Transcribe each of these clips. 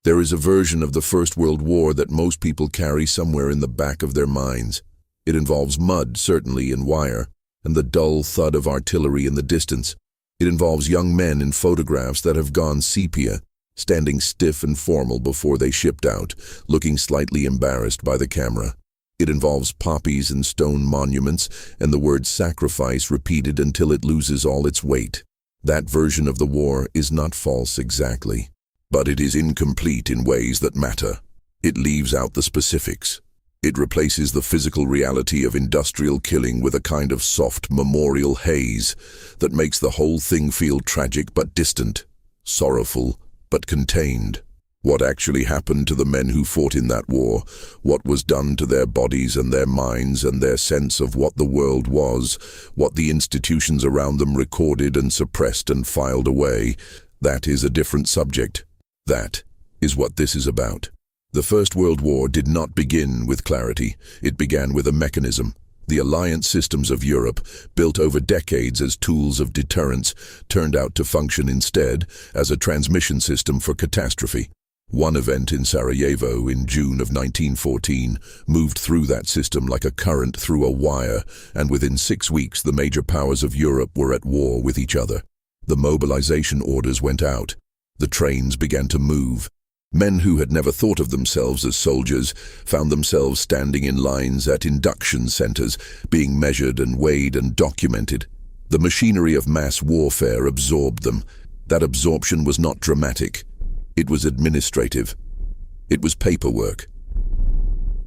There is a version of the First World War that most people carry somewhere in the back of their minds. It involves mud, certainly, and wire, and the dull thud of artillery in the distance. It involves young men in photographs that have gone sepia, standing stiff and formal before they shipped out, looking slightly embarrassed by the camera. It involves poppies and stone monuments, and the word sacrifice repeated until it loses all its weight. That version of the war is not false exactly, but it is incomplete in ways that matter. It leaves out the specifics. It replaces the physical reality of industrial killing with a kind of soft memorial haze that makes the whole thing feel tragic but distant, sorrowful but contained. What actually happened to the men who fought in that war, what was done to their bodies and their minds and their sense of what the world was, what the institutions around them recorded and suppressed and filed away, that is a different subject. That is what this is about. The First World War did not begin with clarity. It began with a mechanism. The alliance systems of Europe, built over decades as tools of deterrence, turned out to function instead as a transmission system for catastrophe. One event in Sarajevo in June of 1914 moved through that system like a current through a wire, and within 6 weeks the major powers of Europe were at war with each other. The mobilization orders went out. The trains began to move. Men who had never thought of themselves as soldiers found themselves standing in lines at induction centers, being measured and weighed and documented. The machinery of mass warfare absorbed them. That absorption was not dramatic. It was administrative. It was paperwork.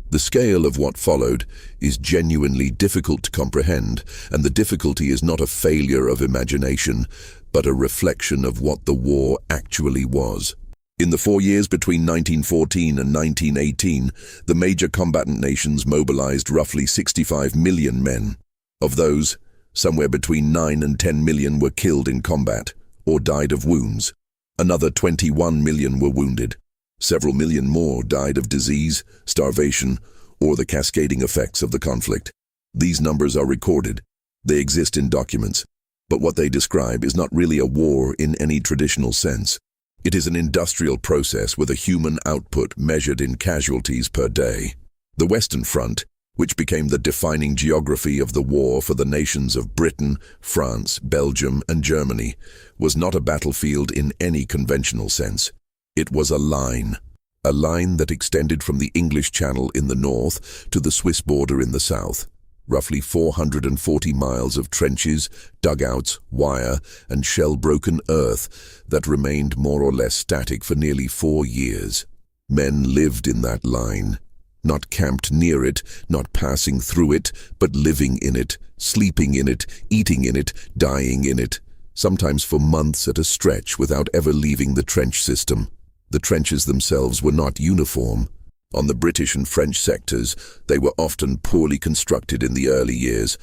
The scale of what followed is genuinely difficult to comprehend, and the difficulty is not a failure of imagination, but a reflection of what the war actually was. In the 4 years between 1914 and 1918, the major combatant nations mobilized roughly 65 million men. Of those, somewhere between 9 and 10 million were killed in combat or died of wounds. Another 21 million were wounded. Several million more died of disease, starvation, or the cascading effects of the conflict. These numbers are recorded. They exist in documents. But what they describe is not really a war in any traditional sense. It is an industrial process with a human output measured in casualties per day. The Western Front, which became the defining geography of the war for the nations of Britain, France, Belgium, and Germany, was not a battlefield in any conventional sense. It was a line that extended from the English Channel in the north to the Swiss border in the south. Roughly 440 miles of trenches, dugouts, wire, and shell-broken earth that remained more or less static for nearly 4 years. Men lived in that line, not camped near it, not passing through it, but living in it, sleeping in it, eating in it, dying in it, sometimes for months at a stretch without ever leaving the trench system. The trenches themselves were not uniform. On the British and French sectors, they were often poorly constructed in the early years,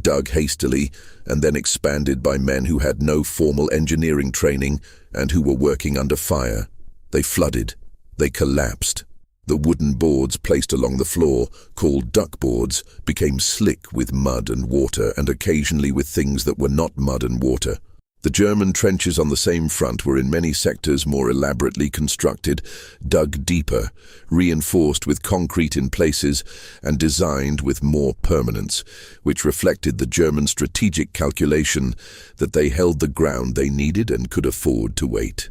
dug hastily, and then expanded by men who had no formal engineering training and who were working under fire. They flooded. They collapsed. The wooden boards placed along the floor, called duckboards, became slick with mud and water, and occasionally with things that were not mud and water. The German trenches on the same front were in many sectors more elaborately constructed, dug deeper, reinforced with concrete in places, and designed with more permanence, which reflected the German strategic calculation that they held the ground they needed and could afford to wait.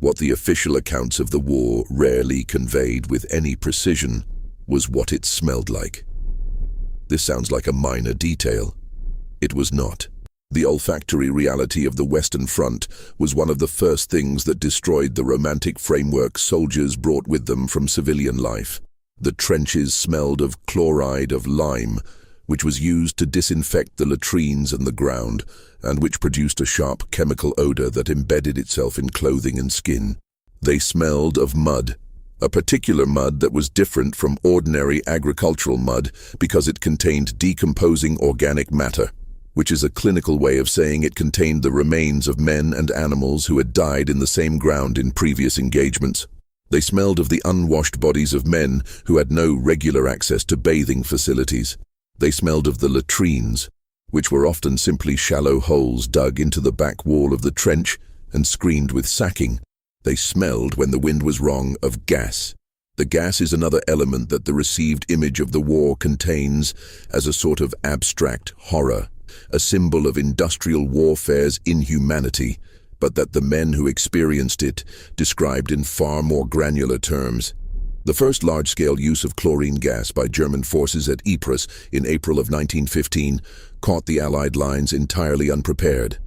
What the official accounts of the war rarely conveyed with any precision was what it smelled like. This sounds like a minor detail. It was not. The olfactory reality of the Western Front was one of the first things that destroyed the romantic framework soldiers brought with them from civilian life. The trenches smelled of chloride of lime, which was used to disinfect the latrines and the ground, and which produced a sharp chemical odor that embedded itself in clothing and skin. They smelled of mud, a particular mud that was different from ordinary agricultural mud because it contained decomposing organic matter, which is a clinical way of saying it contained the remains of men and animals who had died in the same ground in previous engagements. They smelled of the unwashed bodies of men who had no regular access to bathing facilities. They smelled of the latrines, which were often simply shallow holes dug into the back wall of the trench and screened with sacking. They smelled, when the wind was wrong, of gas. The gas is another element that the received image of the war contains as a sort of abstract horror, a symbol of industrial warfare's inhumanity, but that the men who experienced it described in far more granular terms. The first large-scale use of chlorine gas by German forces at Ypres in April of 1915 caught the Allied lines entirely unprepared.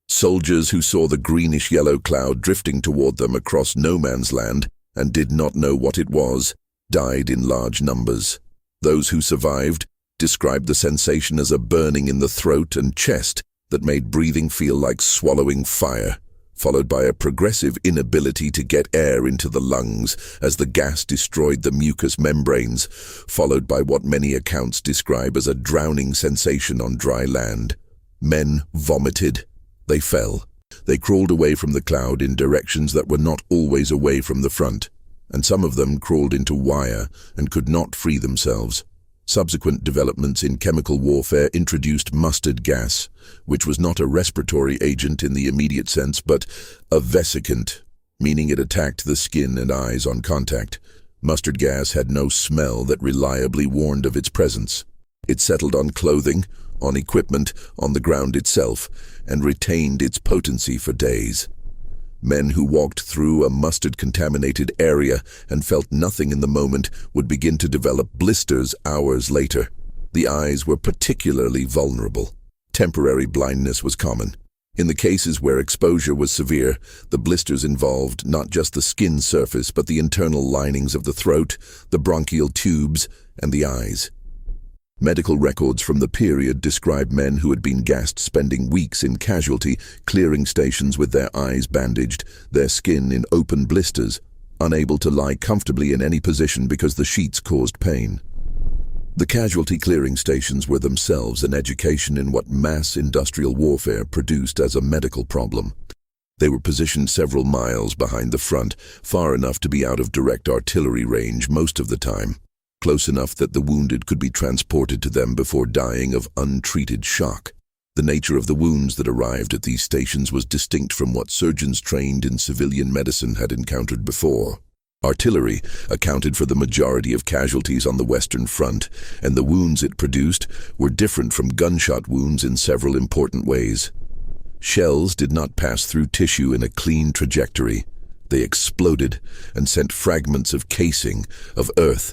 Soldiers who saw the greenish-yellow cloud drifting toward them across no man's land and did not know what it was, died in large numbers. Those who survived described the sensation as a burning in the throat and chest that made breathing feel like swallowing fire, followed by a progressive inability to get air into the lungs as the gas destroyed the mucous membranes, followed by what many accounts describe as a drowning sensation on dry land. Men vomited. They fell. They crawled away from the cloud in directions that were not always away from the front, and some of them crawled into wire and could not free themselves. Subsequent developments in chemical warfare introduced mustard gas, which was not a respiratory agent in the immediate sense, but a vesicant, meaning it attacked the skin and eyes on contact. Mustard gas had no smell that reliably warned of its presence. It settled on clothing, on equipment, on the ground itself, and retained its potency for days. Men who walked through a mustard-contaminated area and felt nothing in the moment would begin to develop blisters hours later. The eyes were particularly vulnerable. Temporary blindness was common. In the cases where exposure was severe, the blisters involved not just the skin surface but the internal linings of the throat, the bronchial tubes, and the eyes. Medical records from the period describe men who had been gassed spending weeks in casualty clearing stations with their eyes bandaged, their skin in open blisters, unable to lie comfortably in any position because the sheets caused pain. The casualty clearing stations were themselves an education in what mass industrial warfare produced as a medical problem. They were positioned several miles behind the front, far enough to be out of direct artillery range most of the time, close enough that the wounded could be transported to them before dying of untreated shock. The nature of the wounds that arrived at these stations was distinct from what surgeons trained in civilian medicine had encountered before. Artillery accounted for the majority of casualties on the Western Front, and the wounds it produced were different from gunshot wounds in several important ways. Shells did not pass through tissue in a clean trajectory. They exploded and sent fragments of casing, of earth,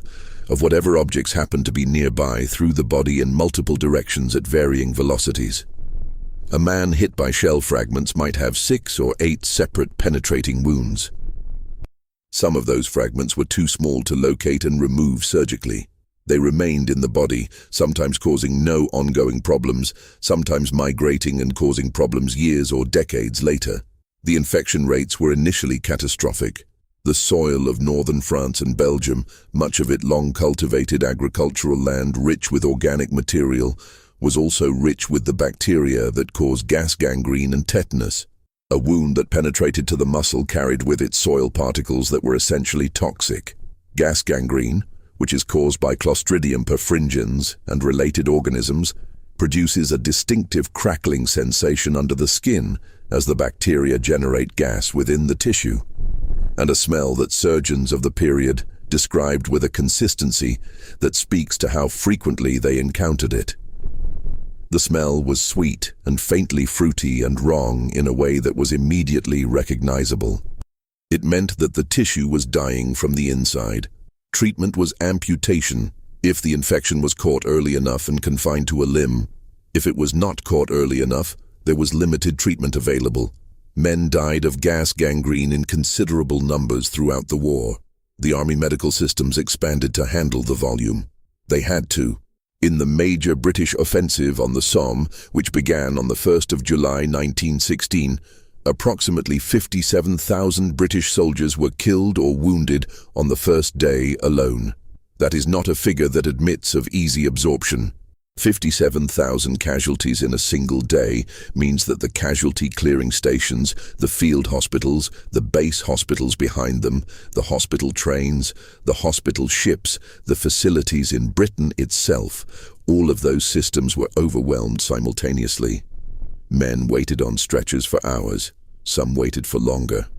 of whatever objects happened to be nearby through the body in multiple directions at varying velocities. A man hit by shell fragments might have 6 or 8 separate penetrating wounds. Some of those fragments were too small to locate and remove surgically. They remained in the body, sometimes causing no ongoing problems, sometimes migrating and causing problems years or decades later. The infection rates were initially catastrophic. The soil of northern France and Belgium, much of it long-cultivated agricultural land rich with organic material, was also rich with the bacteria that cause gas gangrene and tetanus. A wound that penetrated to the muscle carried with it soil particles that were essentially toxic. Gas gangrene, which is caused by Clostridium perfringens and related organisms, produces a distinctive crackling sensation under the skin as the bacteria generate gas within the tissue, and a smell that surgeons of the period described with a consistency that speaks to how frequently they encountered it. The smell was sweet and faintly fruity and wrong in a way that was immediately recognizable. It meant that the tissue was dying from the inside. Treatment was amputation if the infection was caught early enough and confined to a limb. If it was not caught early enough, there was limited treatment available. Men died of gas gangrene in considerable numbers throughout the war. The army medical systems expanded to handle the volume. They had to. In the major British offensive on the Somme, which began on the 1st of July 1916, approximately 57,000 British soldiers were killed or wounded on the first day alone. That is not a figure that admits of easy absorption. 57,000 casualties in a single day means that the casualty clearing stations, the field hospitals, the base hospitals behind them, the hospital trains, the hospital ships, the facilities in Britain itself, all of those systems were overwhelmed simultaneously. Men waited on stretchers for hours. Some waited for longer.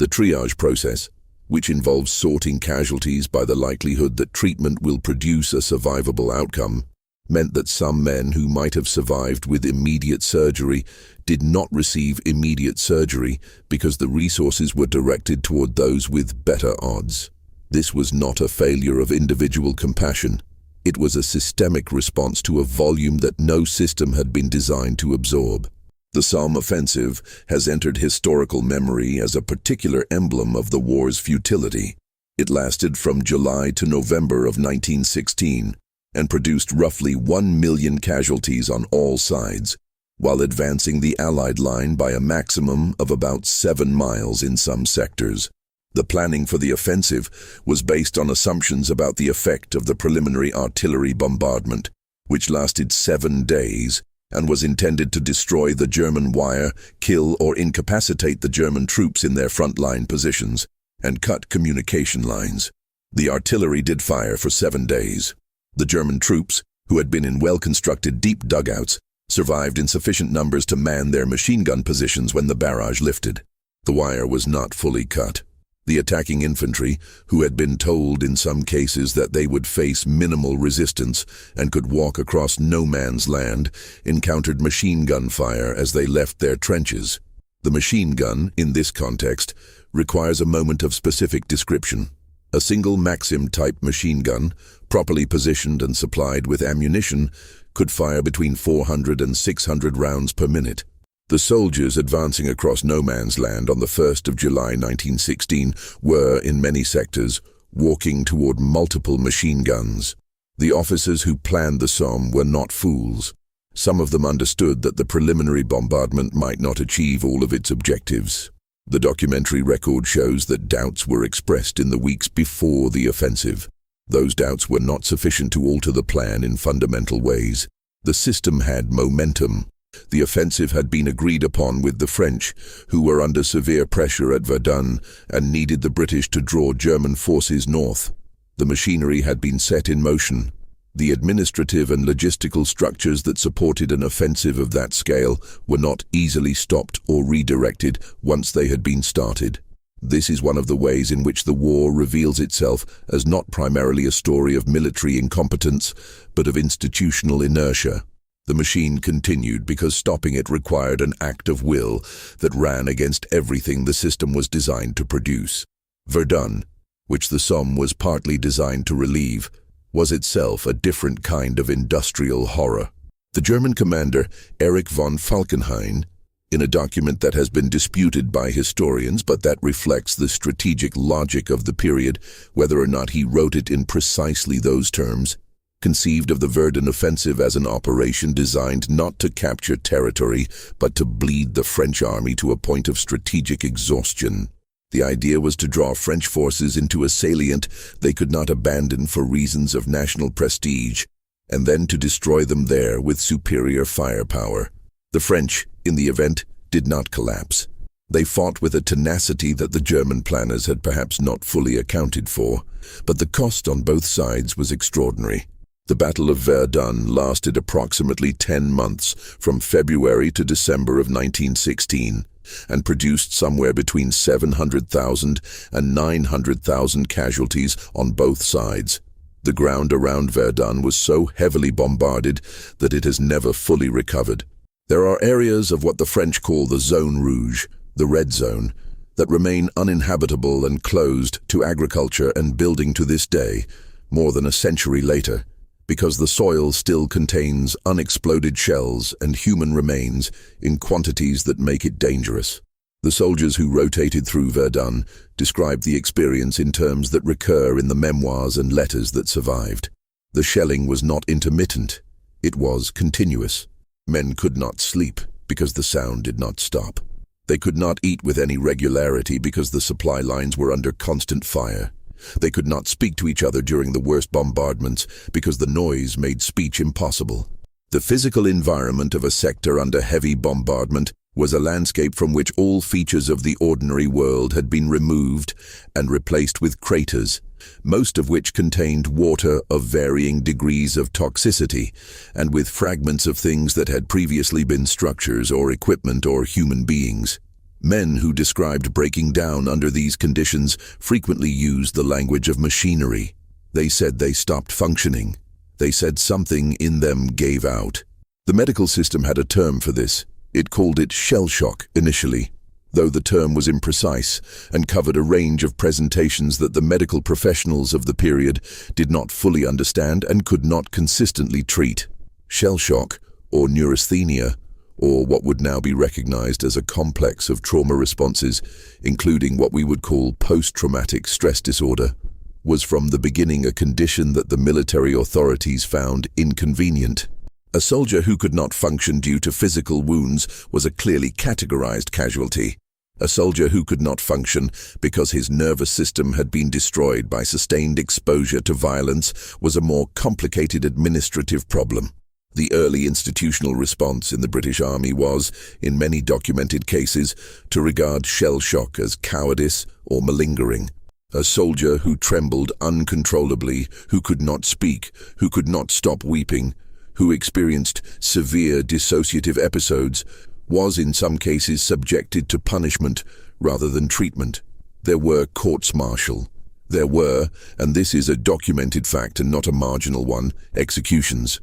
The triage process, which involves sorting casualties by the likelihood that treatment will produce a survivable outcome, meant that some men who might have survived with immediate surgery did not receive immediate surgery because the resources were directed toward those with better odds. This was not a failure of individual compassion. It was a systemic response to a volume that no system had been designed to absorb. The Somme offensive has entered historical memory as a particular emblem of the war's futility. It lasted from July to November of 1916 and produced roughly 1 million casualties on all sides, while advancing the Allied line by a maximum of about 7 miles in some sectors. The planning for the offensive was based on assumptions about the effect of the preliminary artillery bombardment, which lasted 7 days and was intended to destroy the German wire, kill or incapacitate the German troops in their frontline positions, and cut communication lines. The artillery did fire for 7 days. The German troops, who had been in well-constructed deep dugouts, survived in sufficient numbers to man their machine gun positions when the barrage lifted. The wire was not fully cut. The attacking infantry, who had been told in some cases that they would face minimal resistance and could walk across no man's land, encountered machine gun fire as they left their trenches. The machine gun, in this context, requires a moment of specific description. A single Maxim-type machine gun, properly positioned and supplied with ammunition, could fire between 400 and 600 rounds per minute. The soldiers advancing across no man's land on the 1st of July 1916 were, in many sectors, walking toward multiple machine guns. The officers who planned the Somme were not fools. Some of them understood that the preliminary bombardment might not achieve all of its objectives. The documentary record shows that doubts were expressed in the weeks before the offensive. Those doubts were not sufficient to alter the plan in fundamental ways. The system had momentum. The offensive had been agreed upon with the French, who were under severe pressure at Verdun and needed the British to draw German forces north. The machinery had been set in motion. The administrative and logistical structures that supported an offensive of that scale were not easily stopped or redirected once they had been started. This is one of the ways in which the war reveals itself as not primarily a story of military incompetence, but of institutional inertia. The machine continued because stopping it required an act of will that ran against everything the system was designed to produce. Verdun, which the Somme was partly designed to relieve, was itself a different kind of industrial horror. The German commander, Erich von Falkenhayn, in a document that has been disputed by historians but that reflects the strategic logic of the period, whether or not he wrote it in precisely those terms, conceived of the Verdun offensive as an operation designed not to capture territory, but to bleed the French army to a point of strategic exhaustion. The idea was to draw French forces into a salient they could not abandon for reasons of national prestige, and then to destroy them there with superior firepower. The French, in the event, did not collapse. They fought with a tenacity that the German planners had perhaps not fully accounted for, but the cost on both sides was extraordinary. The Battle of Verdun lasted approximately 10 months, from February to December of 1916, and produced somewhere between 700,000 and 900,000 casualties on both sides. The ground around Verdun was so heavily bombarded that it has never fully recovered. There are areas of what the French call the Zone Rouge, the Red Zone, that remain uninhabitable and closed to agriculture and building to this day, more than a century later, because the soil still contains unexploded shells and human remains in quantities that make it dangerous. The soldiers who rotated through Verdun described the experience in terms that recur in the memoirs and letters that survived. The shelling was not intermittent, it was continuous. Men could not sleep because the sound did not stop. They could not eat with any regularity because the supply lines were under constant fire. They could not speak to each other during the worst bombardments because the noise made speech impossible. The physical environment of a sector under heavy bombardment was a landscape from which all features of the ordinary world had been removed and replaced with craters, most of which contained water of varying degrees of toxicity, and with fragments of things that had previously been structures or equipment or human beings. Men who described breaking down under these conditions frequently used the language of machinery. They said they stopped functioning. They said something in them gave out. The medical system had a term for this. It called it shell shock initially, though the term was imprecise and covered a range of presentations that the medical professionals of the period did not fully understand and could not consistently treat. Shell shock, or neurasthenia, or what would now be recognized as a complex of trauma responses, including what we would call post-traumatic stress disorder, was from the beginning a condition that the military authorities found inconvenient. A soldier who could not function due to physical wounds was a clearly categorized casualty. A soldier who could not function because his nervous system had been destroyed by sustained exposure to violence was a more complicated administrative problem. The early institutional response in the British Army was, in many documented cases, to regard shell shock as cowardice or malingering. A soldier who trembled uncontrollably, who could not speak, who could not stop weeping, who experienced severe dissociative episodes, was in some cases subjected to punishment rather than treatment. There were courts-martial. There were, and this is a documented fact and not a marginal one, executions.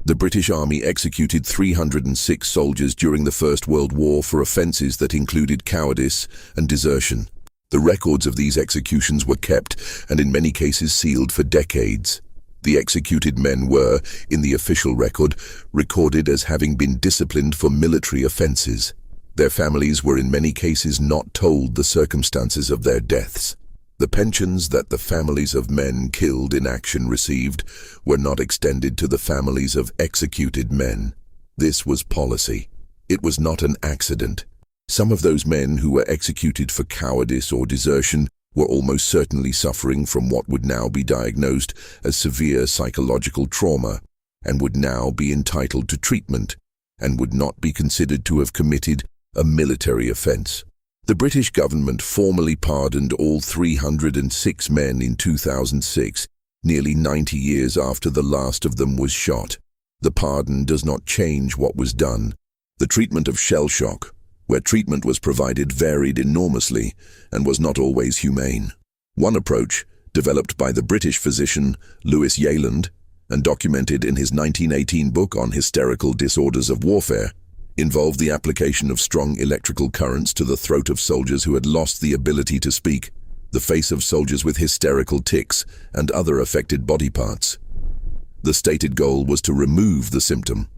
The British Army executed 306 soldiers during the First World War for offences that included cowardice and desertion. The records of these executions were kept and in many cases sealed for decades. The executed men were, in the official record, recorded as having been disciplined for military offences. Their families were in many cases not told the circumstances of their deaths. The pensions that the families of men killed in action received were not extended to the families of executed men. This was policy. It was not an accident. Some of those men who were executed for cowardice or desertion were almost certainly suffering from what would now be diagnosed as severe psychological trauma and would now be entitled to treatment and would not be considered to have committed a military offence. The British government formally pardoned all 306 men in 2006, nearly 90 years after the last of them was shot. The pardon does not change what was done. The treatment of shell shock, where treatment was provided, varied enormously and was not always humane. One approach, developed by the British physician Louis Yayland and documented in his 1918 book on hysterical disorders of warfare, involved the application of strong electrical currents to the throat of soldiers who had lost the ability to speak, the face of soldiers with hysterical tics, and other affected body parts. The stated goal was to remove the symptom.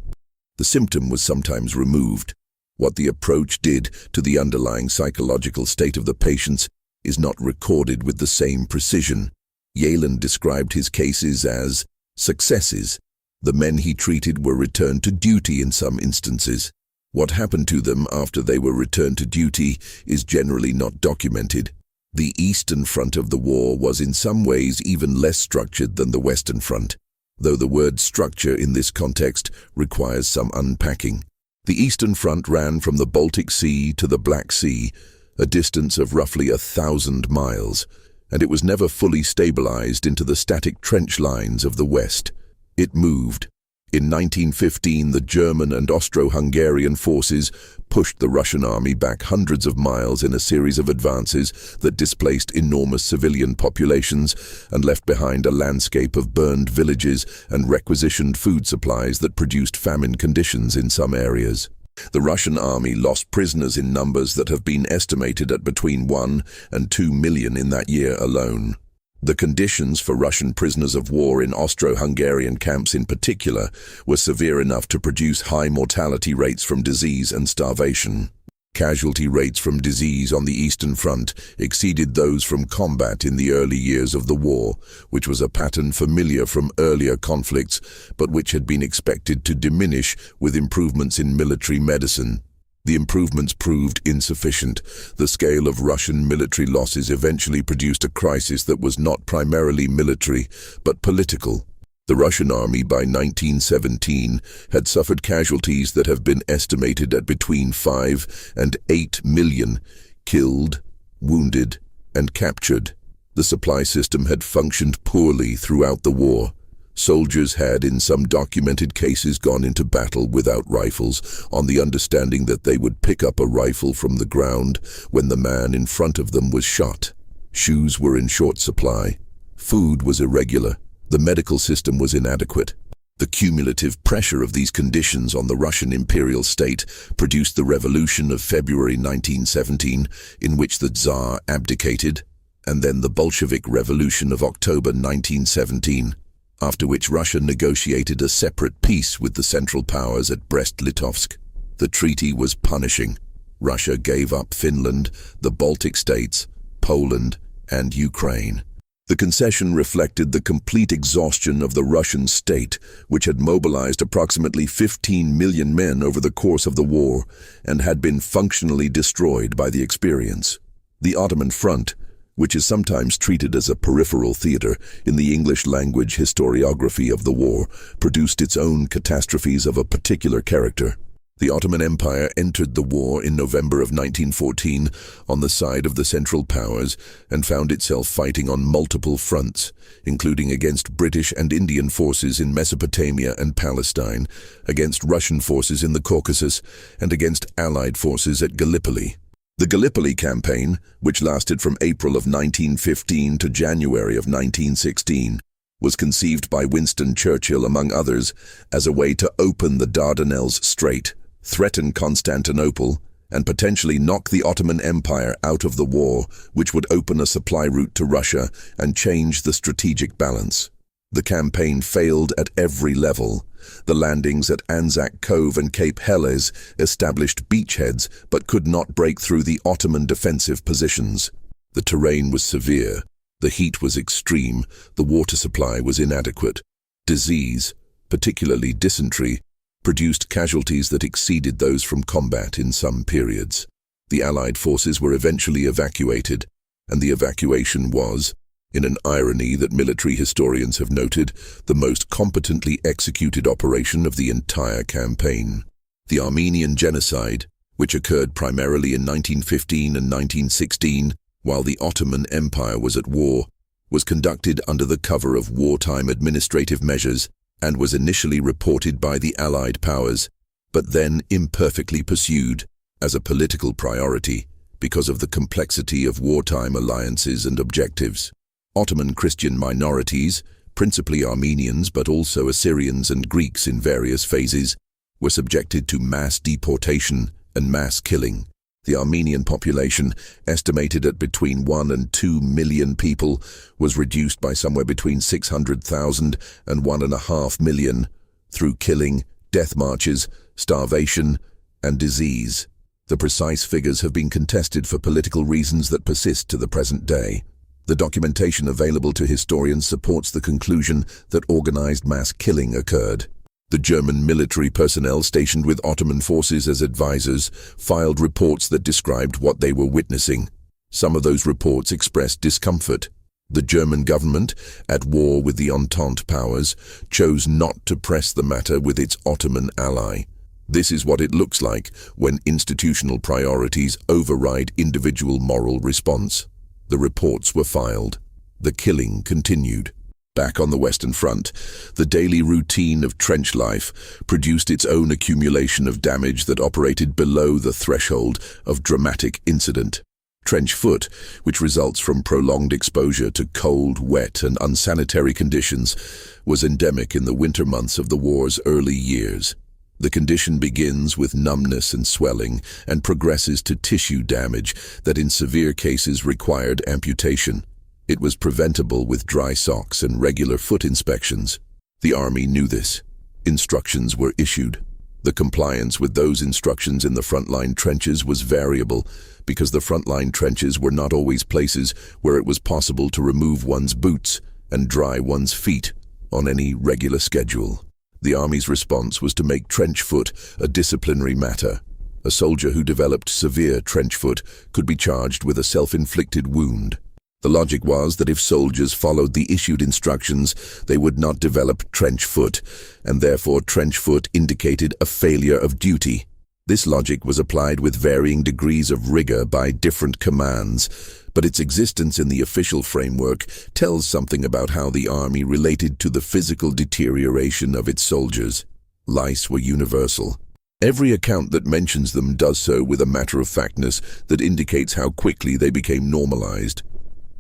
The symptom was sometimes removed. What the approach did to the underlying psychological state of the patients is not recorded with the same precision. Yayland described his cases as successes. The men he treated were returned to duty in some instances. What happened to them after they were returned to duty is generally not documented. The Eastern Front of the war was in some ways even less structured than the Western Front, though the word structure in this context requires some unpacking. The Eastern Front ran from the Baltic Sea to the Black Sea, a distance of roughly 1,000 miles, and it was never fully stabilized into the static trench lines of the West. It moved. In 1915, the German and Austro-Hungarian forces pushed the Russian army back hundreds of miles in a series of advances that displaced enormous civilian populations and left behind a landscape of burned villages and requisitioned food supplies that produced famine conditions in some areas. The Russian army lost prisoners in numbers that have been estimated at between 1 and 2 million in that year alone. The conditions for Russian prisoners of war in Austro-Hungarian camps in particular were severe enough to produce high mortality rates from disease and starvation. Casualty rates from disease on the Eastern Front exceeded those from combat in the early years of the war, which was a pattern familiar from earlier conflicts, but which had been expected to diminish with improvements in military medicine. The improvements proved insufficient. The scale of Russian military losses eventually produced a crisis that was not primarily military, but political. The Russian army by 1917 had suffered casualties that have been estimated at between 5 and 8 million, killed, wounded, and captured. The supply system had functioned poorly throughout the war. Soldiers had, in some documented cases, gone into battle without rifles, on the understanding that they would pick up a rifle from the ground when the man in front of them was shot. Shoes were in short supply. Food was irregular. The medical system was inadequate. The cumulative pressure of these conditions on the Russian imperial state produced the revolution of February 1917, in which the Tsar abdicated, and then the Bolshevik Revolution of October 1917, after which Russia negotiated a separate peace with the Central Powers at Brest-Litovsk. The treaty was punishing. Russia gave up Finland, the Baltic states, Poland, and Ukraine. The concession reflected the complete exhaustion of the Russian state, which had mobilized approximately 15 million men over the course of the war and had been functionally destroyed by the experience. The Ottoman front, which is sometimes treated as a peripheral theater in the English-language historiography of the war, produced its own catastrophes of a particular character. The Ottoman Empire entered the war in November of 1914 on the side of the Central Powers and found itself fighting on multiple fronts, including against British and Indian forces in Mesopotamia and Palestine, against Russian forces in the Caucasus, and against Allied forces at Gallipoli. The Gallipoli campaign, which lasted from April of 1915 to January of 1916, was conceived by Winston Churchill, among others, as a way to open the Dardanelles Strait, threaten Constantinople, and potentially knock the Ottoman Empire out of the war, which would open a supply route to Russia and change the strategic balance. The campaign failed at every level. The landings at Anzac Cove and Cape Helles established beachheads but could not break through the Ottoman defensive positions. The terrain was severe. The heat was extreme. The water supply was inadequate. Disease, particularly dysentery, produced casualties that exceeded those from combat in some periods. The Allied forces were eventually evacuated, and the evacuation was, in an irony that military historians have noted, the most competently executed operation of the entire campaign. The Armenian genocide, which occurred primarily in 1915 and 1916, while the Ottoman Empire was at war, was conducted under the cover of wartime administrative measures and was initially reported by the Allied powers, but then imperfectly pursued as a political priority because of the complexity of wartime alliances and objectives. Ottoman Christian minorities, principally Armenians but also Assyrians and Greeks in various phases, were subjected to mass deportation and mass killing. The Armenian population, estimated at between 1 and 2 million people, was reduced by somewhere between 600,000 and 1.5 million through killing, death marches, starvation, and disease. The precise figures have been contested for political reasons that persist to the present day. The documentation available to historians supports the conclusion that organized mass killing occurred. The German military personnel stationed with Ottoman forces as advisors filed reports that described what they were witnessing. Some of those reports expressed discomfort. The German government, at war with the Entente powers, chose not to press the matter with its Ottoman ally. This is what it looks like when institutional priorities override individual moral response. The reports were filed. The killing continued. Back on the Western Front, the daily routine of trench life produced its own accumulation of damage that operated below the threshold of dramatic incident. Trench foot, which results from prolonged exposure to cold, wet, and unsanitary conditions, was endemic in the winter months of the war's early years. The condition begins with numbness and swelling and progresses to tissue damage that in severe cases required amputation. It was preventable with dry socks and regular foot inspections. The Army knew this. Instructions were issued. The compliance with those instructions in the frontline trenches was variable because the frontline trenches were not always places where it was possible to remove one's boots and dry one's feet on any regular schedule. The Army's response was to make trench foot a disciplinary matter. A soldier who developed severe trench foot could be charged with a self-inflicted wound. The logic was that if soldiers followed the issued instructions, they would not develop trench foot, and therefore trench foot indicated a failure of duty. This logic was applied with varying degrees of rigor by different commands, but its existence in the official framework tells something about how the army related to the physical deterioration of its soldiers. Lice were universal. Every account that mentions them does so with a matter-of-factness that indicates how quickly they became normalized.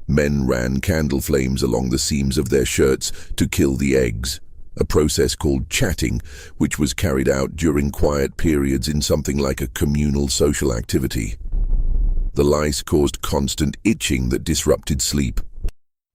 Men ran candle flames along the seams of their shirts to kill the eggs, a process called chatting, which was carried out during quiet periods in something like a communal social activity. The lice caused constant itching that disrupted sleep.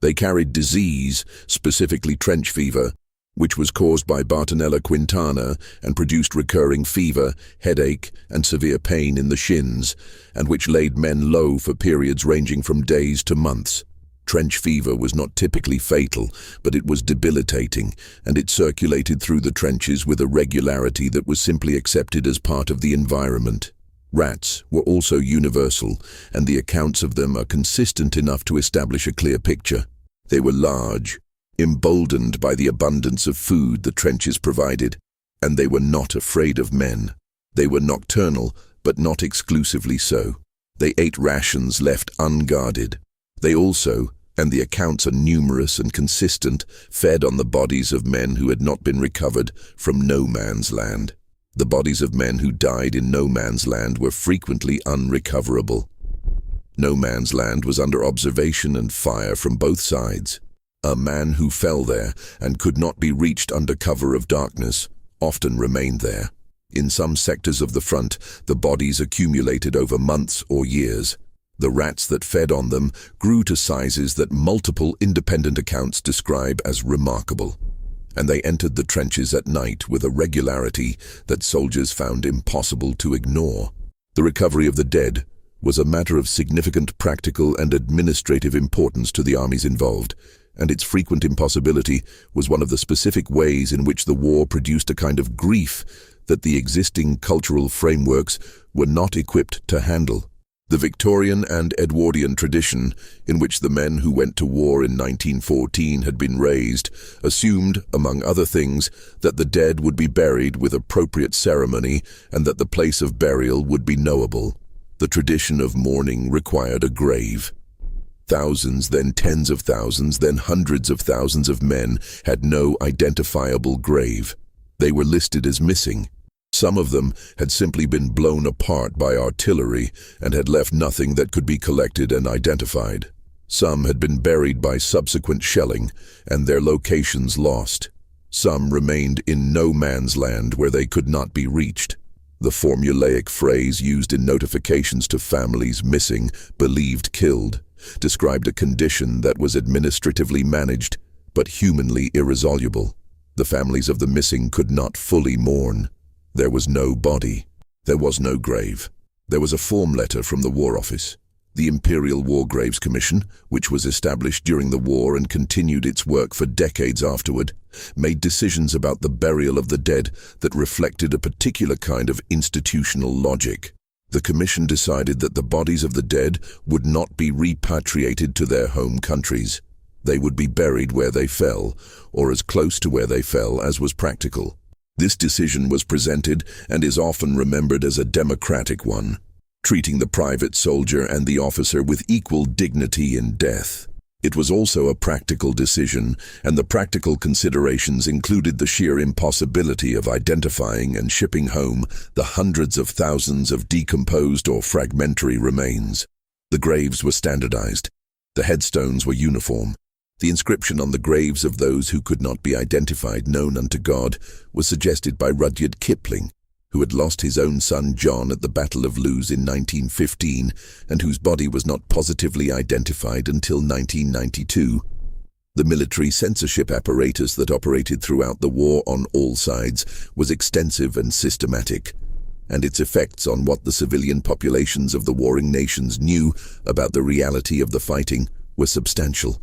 They carried disease, specifically trench fever, which was caused by Bartonella quintana and produced recurring fever, headache, and severe pain in the shins, and which laid men low for periods ranging from days to months. Trench fever was not typically fatal, but it was debilitating, and it circulated through the trenches with a regularity that was simply accepted as part of the environment. Rats were also universal, and the accounts of them are consistent enough to establish a clear picture. They were large, emboldened by the abundance of food the trenches provided, and they were not afraid of men. They were nocturnal, but not exclusively so. They ate rations left unguarded. They also, and the accounts are numerous and consistent, fed on the bodies of men who had not been recovered from no man's land. The bodies of men who died in no man's land were frequently unrecoverable. No man's land was under observation and fire from both sides. A man who fell there and could not be reached under cover of darkness often remained there. In some sectors of the front, the bodies accumulated over months or years. The rats that fed on them grew to sizes that multiple independent accounts describe as remarkable, and they entered the trenches at night with a regularity that soldiers found impossible to ignore. The recovery of the dead was a matter of significant practical and administrative importance to the armies involved, and its frequent impossibility was one of the specific ways in which the war produced a kind of grief that the existing cultural frameworks were not equipped to handle. The Victorian and Edwardian tradition, in which the men who went to war in 1914 had been raised, assumed, among other things, that the dead would be buried with appropriate ceremony and that the place of burial would be knowable. The tradition of mourning required a grave. Thousands, then tens of thousands, then hundreds of thousands of men had no identifiable grave. They were listed as missing. Some of them had simply been blown apart by artillery and had left nothing that could be collected and identified. Some had been buried by subsequent shelling and their locations lost. Some remained in no man's land where they could not be reached. The formulaic phrase used in notifications to families missing, believed killed, described a condition that was administratively managed but humanly irresoluble. The families of the missing could not fully mourn. There was no body. There was no grave. There was a form letter from the War Office. The Imperial War Graves Commission, which was established during the war and continued its work for decades afterward, made decisions about the burial of the dead that reflected a particular kind of institutional logic. The commission decided that the bodies of the dead would not be repatriated to their home countries. They would be buried where they fell, or as close to where they fell as was practical. This decision was presented and is often remembered as a democratic one, treating the private soldier and the officer with equal dignity in death. It was also a practical decision, and the practical considerations included the sheer impossibility of identifying and shipping home the hundreds of thousands of decomposed or fragmentary remains. The graves were standardized. The headstones were uniform. The inscription on the graves of those who could not be identified, known unto God, was suggested by Rudyard Kipling, who had lost his own son John at the Battle of Lewes in 1915 and whose body was not positively identified until 1992. The military censorship apparatus that operated throughout the war on all sides was extensive and systematic, and its effects on what the civilian populations of the warring nations knew about the reality of the fighting were substantial.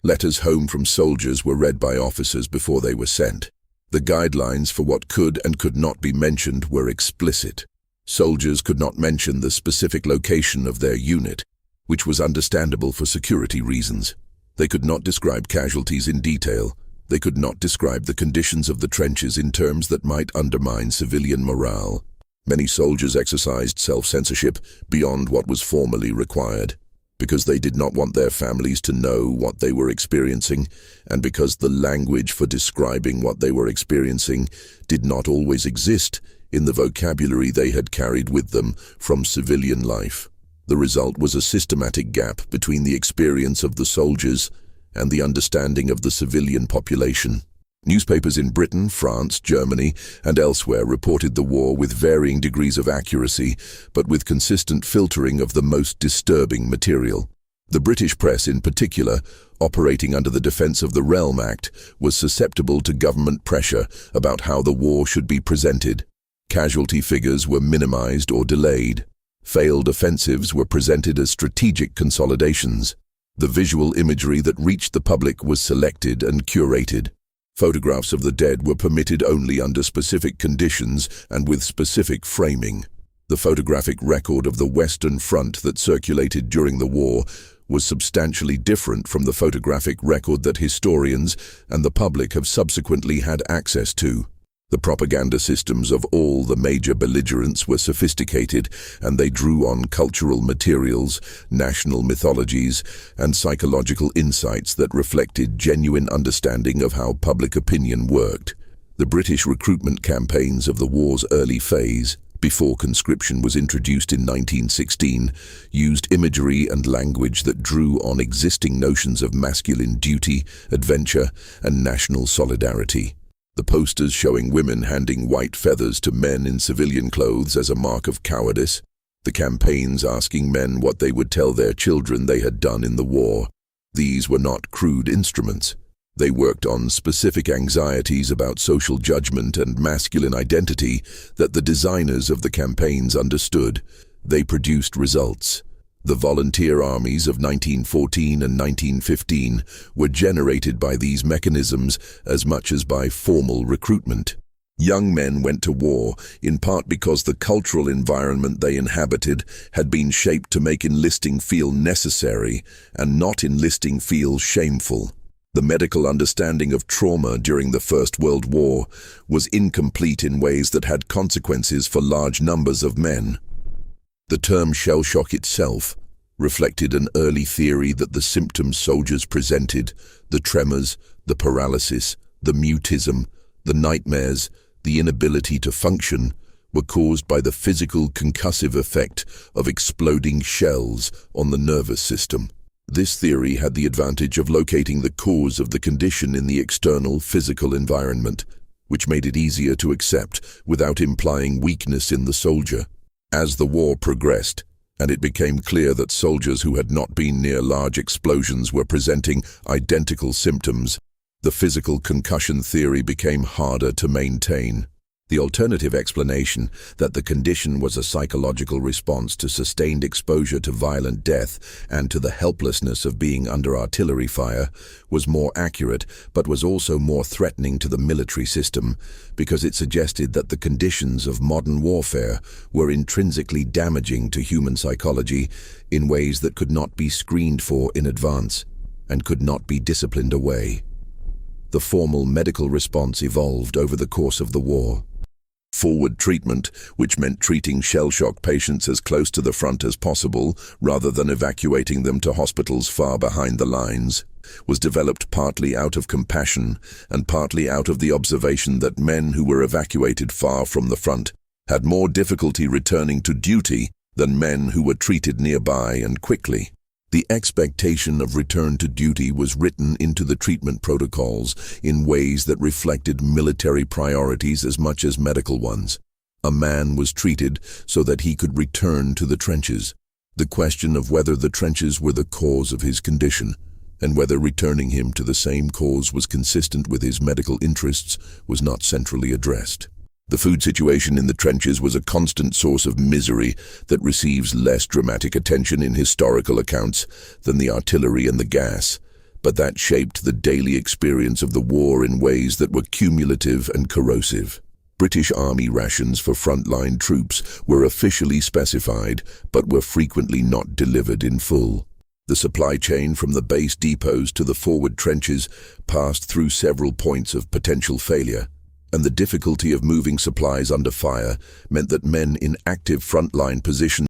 Letters home from soldiers were read by officers before they were sent. The guidelines for what could and could not be mentioned were explicit. Soldiers could not mention the specific location of their unit, which was understandable for security reasons. They could not describe casualties in detail. They could not describe the conditions of the trenches in terms that might undermine civilian morale. Many soldiers exercised self-censorship beyond what was formally required, because they did not want their families to know what they were experiencing, and because the language for describing what they were experiencing did not always exist in the vocabulary they had carried with them from civilian life. The result was a systematic gap between the experience of the soldiers and the understanding of the civilian population. Newspapers in Britain, France, Germany, and elsewhere reported the war with varying degrees of accuracy, but with consistent filtering of the most disturbing material. The British press in particular, operating under the Defence of the Realm Act, was susceptible to government pressure about how the war should be presented. Casualty figures were minimized or delayed. Failed offensives were presented as strategic consolidations. The visual imagery that reached the public was selected and curated. Photographs of the dead were permitted only under specific conditions and with specific framing. The photographic record of the Western Front that circulated during the war was substantially different from the photographic record that historians and the public have subsequently had access to. The propaganda systems of all the major belligerents were sophisticated, and they drew on cultural materials, national mythologies, and psychological insights that reflected genuine understanding of how public opinion worked. The British recruitment campaigns of the war's early phase, before conscription was introduced in 1916, used imagery and language that drew on existing notions of masculine duty, adventure, and national solidarity. The posters showing women handing white feathers to men in civilian clothes as a mark of cowardice. The campaigns asking men what they would tell their children they had done in the war. These were not crude instruments. They worked on specific anxieties about social judgment and masculine identity that the designers of the campaigns understood. They produced results. The volunteer armies of 1914 and 1915 were generated by these mechanisms as much as by formal recruitment. Young men went to war, in part because the cultural environment they inhabited had been shaped to make enlisting feel necessary and not enlisting feel shameful. The medical understanding of trauma during the First World War was incomplete in ways that had consequences for large numbers of men. The term shell shock itself reflected an early theory that the symptoms soldiers presented, the tremors, the paralysis, the mutism, the nightmares, the inability to function, were caused by the physical concussive effect of exploding shells on the nervous system. This theory had the advantage of locating the cause of the condition in the external physical environment, which made it easier to accept without implying weakness in the soldier. As the war progressed, and it became clear that soldiers who had not been near large explosions were presenting identical symptoms, the physical concussion theory became harder to maintain. The alternative explanation, that the condition was a psychological response to sustained exposure to violent death and to the helplessness of being under artillery fire, was more accurate but was also more threatening to the military system because it suggested that the conditions of modern warfare were intrinsically damaging to human psychology in ways that could not be screened for in advance and could not be disciplined away. The formal medical response evolved over the course of the war. Forward treatment, which meant treating shell-shock patients as close to the front as possible rather than evacuating them to hospitals far behind the lines, was developed partly out of compassion and partly out of the observation that men who were evacuated far from the front had more difficulty returning to duty than men who were treated nearby and quickly. The expectation of return to duty was written into the treatment protocols in ways that reflected military priorities as much as medical ones. A man was treated so that he could return to the trenches. The question of whether the trenches were the cause of his condition, and whether returning him to the same cause was consistent with his medical interests, was not centrally addressed. The food situation in the trenches was a constant source of misery that receives less dramatic attention in historical accounts than the artillery and the gas, but that shaped the daily experience of the war in ways that were cumulative and corrosive. British Army rations for frontline troops were officially specified, but were frequently not delivered in full. The supply chain from the base depots to the forward trenches passed through several points of potential failure. and the difficulty of moving supplies under fire meant that men in active frontline positions